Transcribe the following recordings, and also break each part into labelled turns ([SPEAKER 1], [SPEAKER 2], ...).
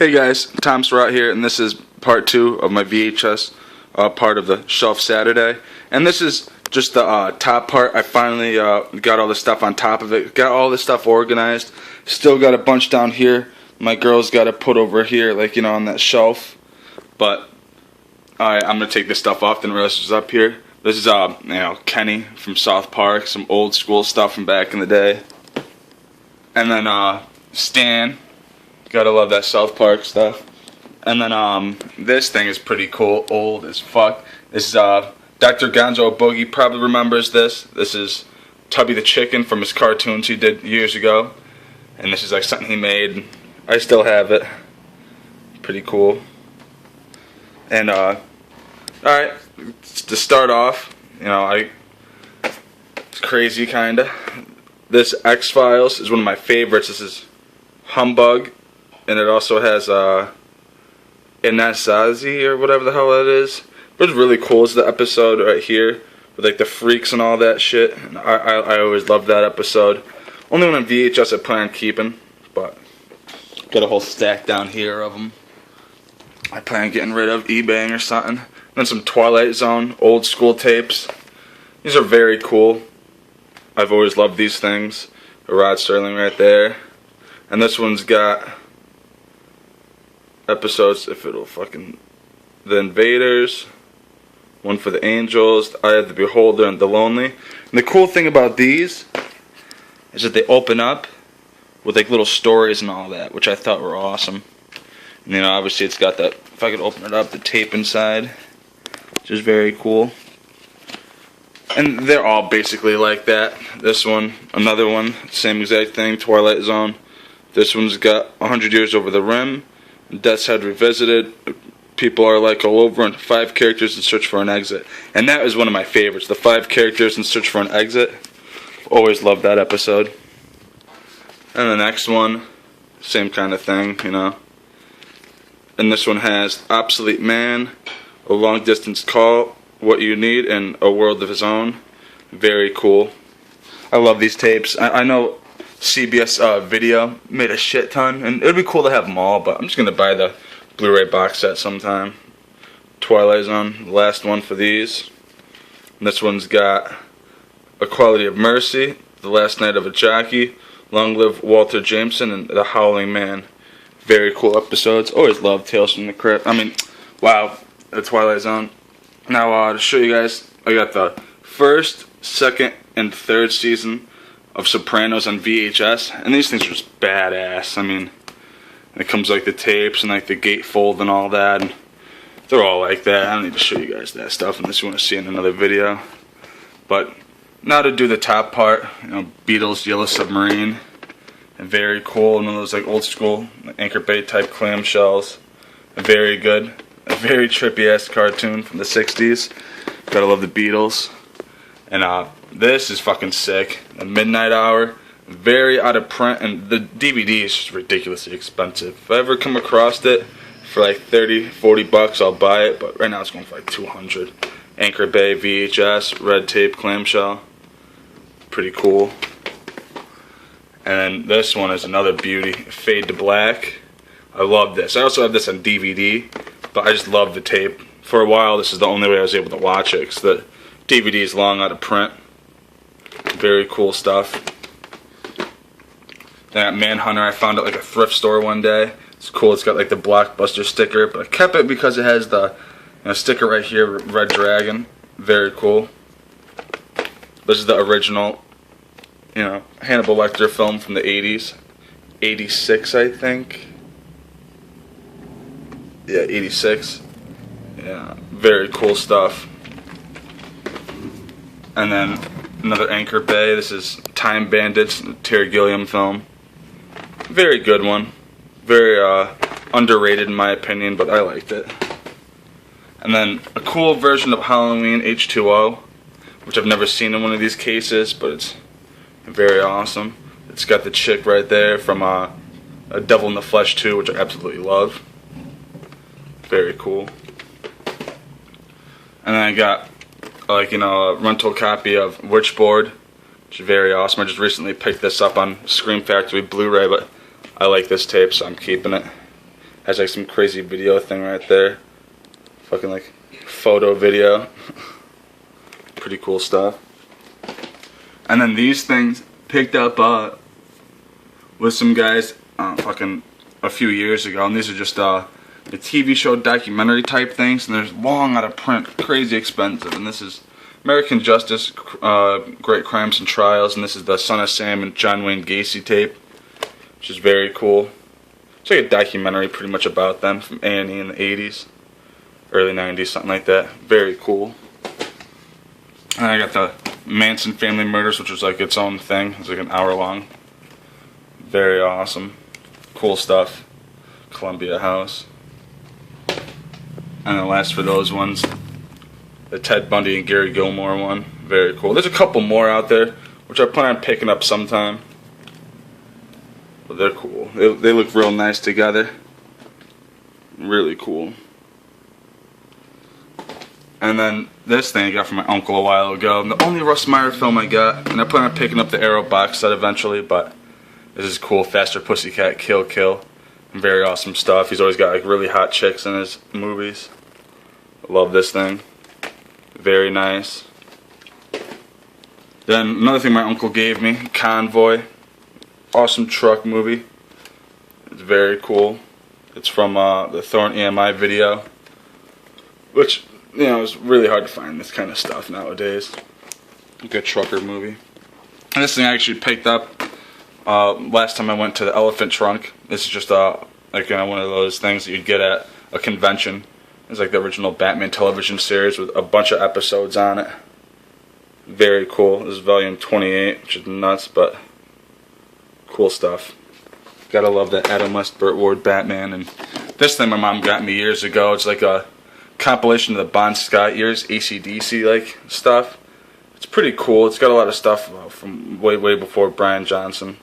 [SPEAKER 1] Hey guys, Tom Surratt here, and this is part 2 of my VHS part of the Shelf Saturday. And this is just the top part. I finally got all the stuff on top of it, got all this stuff organized. Still got a bunch down here. My girl's got to put over here, like, you know, on that shelf. But alright, I'm gonna take this stuff off. Didn't realize it was up here. This is Kenny from South Park, some old school stuff from back in the day. And then Stan. Gotta love that South Park stuff. And then this thing is pretty cool, old as fuck. This is Dr. Gonzo Boogie probably remembers this. This is Tubby the Chicken from his cartoons he did years ago. And this is like something he made. I still have it. Pretty cool. And alright, to start off, you know, it's crazy kinda. This X-Files is one of my favorites. This is Humbug. And it also has Inasazi or whatever the hell that is. But it's really cool. It's the episode right here with like the freaks and all that shit. And I always loved that episode. Only one on VHS I plan on keeping, but got a whole stack down here of them. I plan on getting rid of, eBaying or something. Then some Twilight Zone old school tapes. These are very cool. I've always loved these things. A Rod Serling right there. And this one's got episodes, if it'll fucking, The Invaders, one for the Angels, The Eye of the Beholder, and The Lonely. And the cool thing about these is that they open up with like little stories and all that, which I thought were awesome. And you know, obviously it's got that, if I could open it up, the tape inside, which is very cool. And they're all basically like that. This one, another one, same exact thing, Twilight Zone. This one's got 100 Years Over the Rim, Death's Head Revisited, People Are Like All Over, and 5 Characters in Search for an Exit. And that is one of my favorites, the 5 Characters in Search for an Exit. Always loved that episode. And the next one, same kind of thing, you know. And this one has Obsolete Man, A Long Distance Call, What You Need, and A World of His Own. Very cool. I love these tapes. I know CBS Video made a shit ton, and it would be cool to have them all, but I'm just going to buy the Blu-ray box set sometime. Twilight Zone, the last one for these. And this one's got Equality of Mercy, The Last Night of a Jockey, Long Live Walter Jameson, and The Howling Man. Very cool episodes. Always loved Tales from the Crypt. Wow, the Twilight Zone. Now, to show you guys, I got the first, second, and third season of Sopranos on VHS, and these things are just badass. I mean, it comes like the tapes and like the gatefold and all that, and they're all like that. I don't need to show you guys that stuff unless you want to see it in another video. But now to do the top part, you know, Beatles Yellow Submarine, and very cool. One of those like old school Anchor Bay type clamshells. Very good. A very trippy ass cartoon from the 60s. Gotta love the Beatles. And this is fucking sick. The Midnight Hour, very out of print, and the DVD is just ridiculously expensive. If I ever come across it for like 30, 40 bucks, I'll buy it, but right now it's going for like 200. Anchor Bay VHS, red tape clamshell. Pretty cool. And then this one is another beauty, Fade to Black. I love this. I also have this on DVD, but I just love the tape. For a while, this is the only way I was able to watch it, because the DVD is long out of print. Very cool stuff. That Manhunter, I found it like a thrift store one day. It's cool. It's got like the Blockbuster sticker, but I kept it because it has the sticker right here, Red Dragon. Very cool. This is the original, you know, Hannibal Lecter film from the 80s. 86, I think. Yeah, 86. Yeah, very cool stuff. And then another Anchor Bay. This is Time Bandits, Terry Gilliam film. Very good one. Very underrated in my opinion, but I liked it. And then a cool version of Halloween H2O, which I've never seen in one of these cases, but it's very awesome. It's got the chick right there from A Devil in the Flesh 2, which I absolutely love. Very cool. And then I got like, you know, a rental copy of Witchboard, which is very awesome. I just recently picked this up on Scream Factory Blu-ray, but I like this tape, so I'm keeping it. Has like some crazy video thing right there. Fucking like photo video. Pretty cool stuff. And then these things picked up with some guys fucking a few years ago, and these are just the TV show documentary type things, and they're long out of print, crazy expensive. And this is American Justice, Great Crimes and Trials, and this is the Son of Sam and John Wayne Gacy tape, which is very cool. It's like a documentary pretty much about them from A&E in the 80s, early 90s, something like that. Very cool. And I got the Manson Family Murders, which was like its own thing. It's like an hour long. Very awesome. Cool stuff. Columbia House. And the last for those ones, the Ted Bundy and Gary Gilmore one. Very cool. There's a couple more out there, which I plan on picking up sometime. But they're cool. They look real nice together. Really cool. And then this thing I got from my uncle a while ago. The only Russ Meyer film I got, and I plan on picking up the Arrow box set eventually, but this is cool. Faster Pussycat, Kill Kill. Very awesome stuff. He's always got like really hot chicks in his movies. Love this thing. Very nice. Then another thing my uncle gave me, Convoy. Awesome truck movie. It's very cool. It's from the Thorn EMI video, which, you know, it's really hard to find this kind of stuff nowadays. Good trucker movie. And this thing I actually picked up last time I went to the Elephant Trunk. This is just like one of those things that you'd get at a convention. It's like the original Batman television series with a bunch of episodes on it. Very cool. This is volume 28, which is nuts, but cool stuff. Gotta love that Adam West, Burt Ward Batman. And this thing my mom got me years ago. It's like a compilation of the Bon Scott years, AC/DC like stuff. It's pretty cool. It's got a lot of stuff from way before Brian Johnson.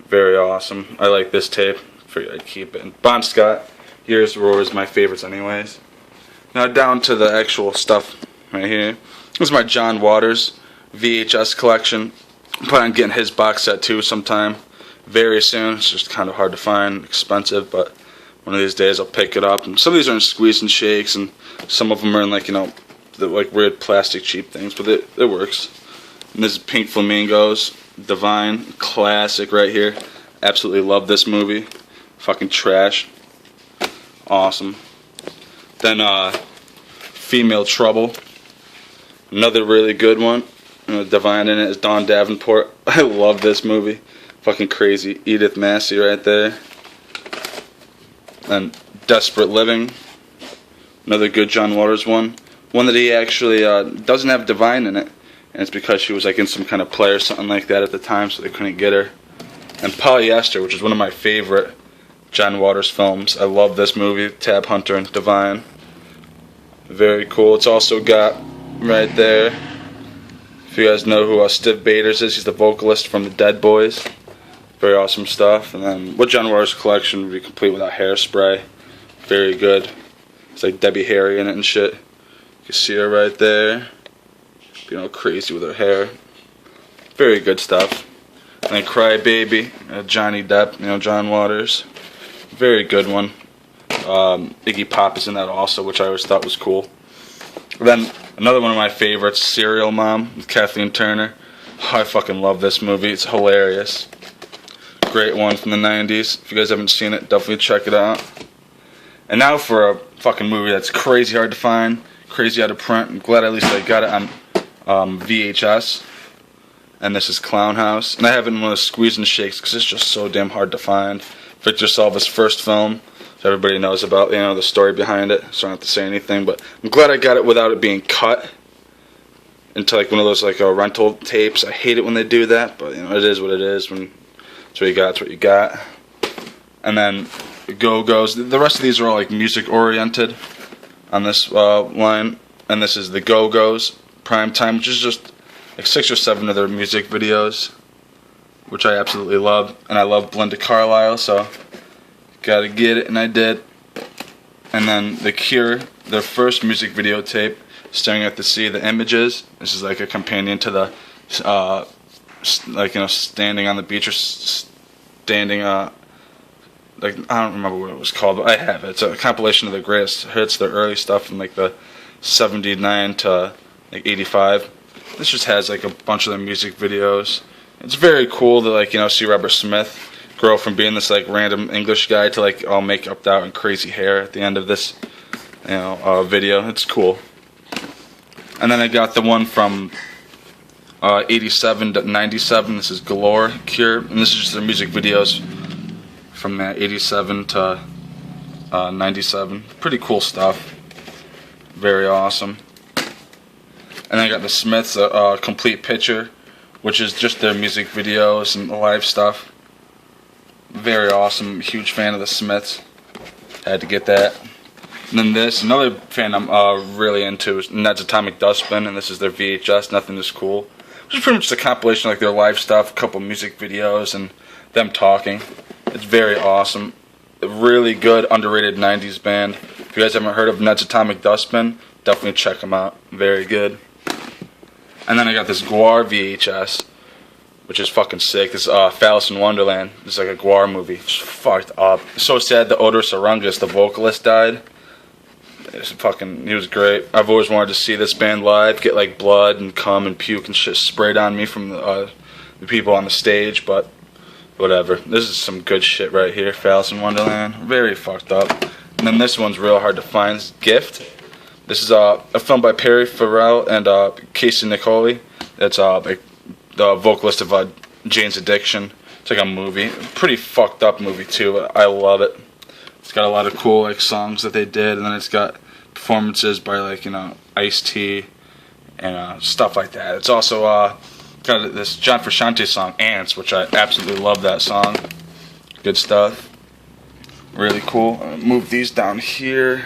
[SPEAKER 1] Very awesome. I like this tape. Figured I'd keep it. And Bon Scott years were always my favorites anyways. Now down to the actual stuff right here. This is my John Waters VHS collection. I'm planning on getting his box set too sometime very soon. It's just kind of hard to find, expensive, but one of these days I'll pick it up. And some of these are in squeeze and shakes, and some of them are in like, you know, the like weird plastic cheap things, but it works. And this is Pink Flamingos, Divine, classic right here. Absolutely love this movie. Fucking trash. Awesome. Then Female Trouble, another really good one. Divine in it is Dawn Davenport. I love this movie. Fucking crazy. Edith Massey right there. And Desperate Living, another good John Waters one. One that he actually doesn't have Divine in it, and it's because she was like in some kind of play or something like that at the time, so they couldn't get her. And Polyester, which is one of my favorite John Waters films. I love this movie. Tab Hunter and Divine. Very cool. It's also got right there, if you guys know who Stiv Bators is, he's the vocalist from the Dead Boys. Very awesome stuff. And then what John Waters collection would be complete without Hairspray. Very good. It's like Debbie Harry in it and shit. You can see her right there. You know, crazy with her hair. Very good stuff. And then Cry Baby, Johnny Depp, you know, John Waters. Very good one. Iggy Pop is in that also, which I always thought was cool. And then another one of my favorites, Serial Mom with Kathleen Turner. Oh, I fucking love this movie. It's hilarious. Great one from the 90s. If you guys haven't seen it, definitely check it out. And now for a fucking movie that's crazy hard to find, crazy out of print. I'm glad at least I got it on VHS. And this is Clown House. And I have it in one of those squeeze and shakes because it's just so damn hard to find. Victor Salva's first film. So everybody knows about, you know, the story behind it. So I don't have to say anything. But I'm glad I got it without it being cut into like one of those like rental tapes. I hate it when they do that. But, you know, it is what it is. When it's what you got, it's what you got. And then Go-Go's. The rest of these are all like music oriented on this line. And this is the Go-Go's Prime Time, which is just like 6 or 7 of their music videos, which I absolutely love. And I love Belinda Carlisle, so gotta get it, and I did. And then The Cure, their first music video tape, Staring at the Sea, The Images. This is like a companion to the like, you know, standing on the beach or standing like, I don't remember what it was called, but I have it. It's a compilation of the greatest hits, the early stuff from like the 79 to like 85. This just has like a bunch of the music videos. It's very cool to, like, you know, see Robert Smith grow from being this like random English guy to like all make up out and crazy hair at the end of this, you know, video. It's cool. And then I got the one from 87 to 97. This is Galore Cure, and this is just their music videos from 87 to 97. Pretty cool stuff. Very awesome. And then I got the Smiths Complete Picture, which is just their music videos and live stuff. Very awesome. Huge fan of the Smiths. Had to get that. And then this, another fan I'm really into is Ned's Atomic Dustbin, and this is their VHS, Nothing Is Cool. Which is pretty much a compilation of like their live stuff, a couple music videos, and them talking. It's very awesome. A really good, underrated 90s band. If you guys haven't heard of Ned's Atomic Dustbin, definitely check them out. Very good. And then I got this Guar VHS, which is fucking sick. This Phallus in Wonderland. It's like a Guar movie. It's fucked up. It's so sad that Otis Arungus, the vocalist, died. He was great. I've always wanted to see this band live, get like blood and cum and puke and shit sprayed on me from the people on the stage, but whatever. This is some good shit right here. Phallus in Wonderland. Very fucked up. And then this one's real hard to find. It's Gift. This is a film by Perry Farrell and Casey Nicole. It's like the vocalist of Jane's Addiction. It's like a movie. Pretty fucked up movie too, but I love it. It's got a lot of cool like songs that they did, and then it's got performances by like, you know, Ice-T and stuff like that. It's also got this John Frusciante song, Ants, which I absolutely love that song. Good stuff. Really cool. I'll move these down here.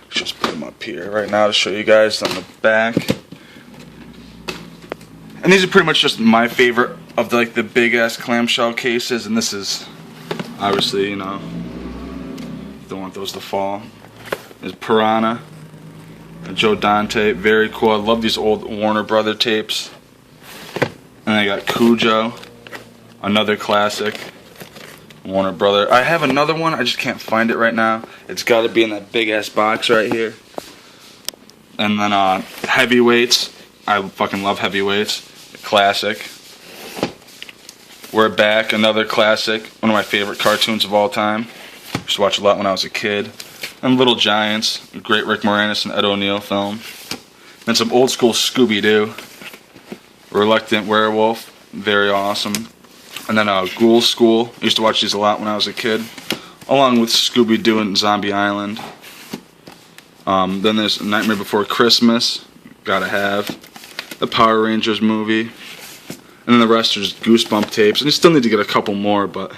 [SPEAKER 1] Just put them up here right now to show you guys on the back. And these are pretty much just my favorite of the, like the big ass clamshell cases, and this is obviously, you know, don't want those to fall. There's Piranha, Joe Dante, very cool. I love these old Warner Brother tapes. And I got Cujo, another classic, Warner Brother. I have another one, I just can't find it right now. It's got to be in that big ass box right here. And then Heavyweights. I fucking love Heavyweights. Classic. We're Back, another classic. One of my favorite cartoons of all time. Used to watch a lot when I was a kid. And Little Giants, a great Rick Moranis and Ed O'Neill film. And some old school Scooby-Doo. Reluctant Werewolf, very awesome. And then Ghoul School. I used to watch these a lot when I was a kid. Along with Scooby-Doo and Zombie Island. Then there's Nightmare Before Christmas. Gotta have. The Power Rangers movie. And then the rest are just Goosebump tapes. And you still need to get a couple more, but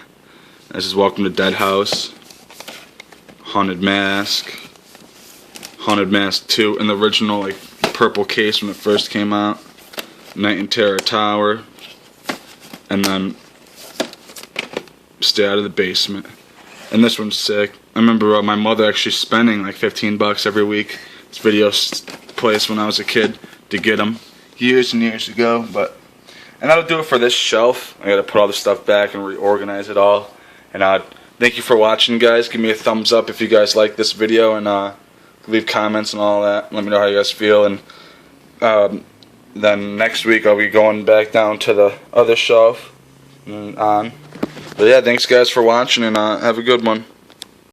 [SPEAKER 1] this is Welcome to Dead House. Haunted Mask. Haunted Mask 2 in the original like purple case when it first came out. Night in Terror Tower. And then Stay Out of the Basement. And this one's sick. I remember my mother actually spending like $15 every week. This video place when I was a kid to get them years and years ago. And that'll do it for this shelf. I gotta put all the stuff back and reorganize it all. And thank you for watching, guys. Give me a thumbs up if you guys like this video, and leave comments and all that. Let me know how you guys feel. And then next week I'll be going back down to the other shelf and on. But yeah, thanks guys for watching, and have a good one.